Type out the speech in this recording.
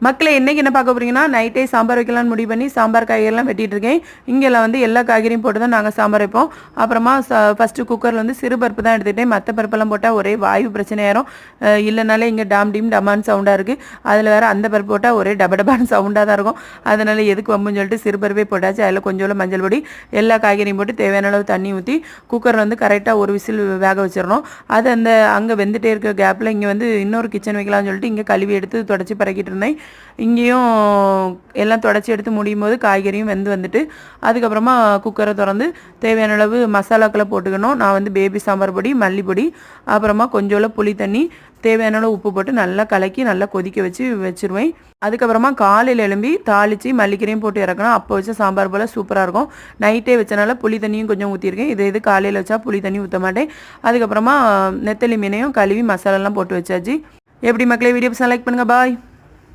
மக்களே இன்னைக்கு என்ன பார்க்க போறீங்கன்னா நைட்டே சாம்பார் வைக்கலாம்னு முடிவு பண்ணி சாம்பார் காய்கறிலாம் வெட்டிட்டு இருக்கேன். இங்கெல்லாம் வந்து எல்லா காய்கறியும் போட்டு தான் நாங்கள் சாம்பார் வைப்போம். அப்புறமா ஃபஸ்ட்டு குக்கரில் வந்து சிறு பருப்பு தான் எடுத்துக்கிட்டேன். மற்ற பருப்பெல்லாம் போட்டால் ஒரே வாயு பிரச்சனையாயிரும். இல்லைனாலே இங்கே டாம் டீம் டமான்னு சவுண்டாக இருக்குது. அதில் வேறு அந்த பருப்பு போட்டால் ஒரே டபடபான்னு சவுண்டாக தான் இருக்கும். அதனால் எதுக்கு வம்புன்னு சொல்லிட்டு சிறு பருப்பே போட்டாச்சு. அதில் கொஞ்சோண்டு மஞ்சள் பொடி எல்லா காய்கறியும் போட்டு தேவையான அளவு தண்ணி ஊற்றி குக்கரில் வந்து கரெக்டாக ஒரு விசில் வேக வச்சிடணும். அது அந்த அங்கே வெந்துட்டே இருக்க கேப்பில் இங்கே வந்து இன்னொரு கிச்சன் வைக்கலாம்னு சொல்லிட்டு இங்கே கழுவி எடுத்து தொடச்சி பறக்கிட்டு இருந்தேன். இங்கேயும் எல்லாம் தொடச்சி எடுத்து முடியும் போது காய்கறியும் வந்துட்டு அதுக்கப்புறமா குக்கரை திறந்து தேவையான அளவு மசாலாக்களை போட்டுக்கணும். நான் வந்து பேபி சாம்பார் பொடி, மல்லிப்பொடி, அப்புறமா கொஞ்சோல புளி தண்ணி, தேவையான அளவு உப்பு போட்டு நல்லா கலக்கி நல்லா கொதிக்க வச்சுருவேன். அதுக்கப்புறமா காலையில் எழும்பி தாளித்து மல்லிக்கீரையும் போட்டு இறக்கணும். அப்போ வச்ச சாம்பார் போல் சூப்பராக இருக்கும். நைட்டே வச்சனால புளி தண்ணியும் கொஞ்சம் ஊற்றிருக்கேன். இது காலையில் வச்சா புளி தண்ணி ஊற்ற மாட்டேன். அதுக்கப்புறமா நெத்தலி மீனையும் கழுவி மசாலாலாம் போட்டு வச்சாச்சு. எப்படி மக்களே, வீடியோ லைக் பண்ணுங்கள். பாய்.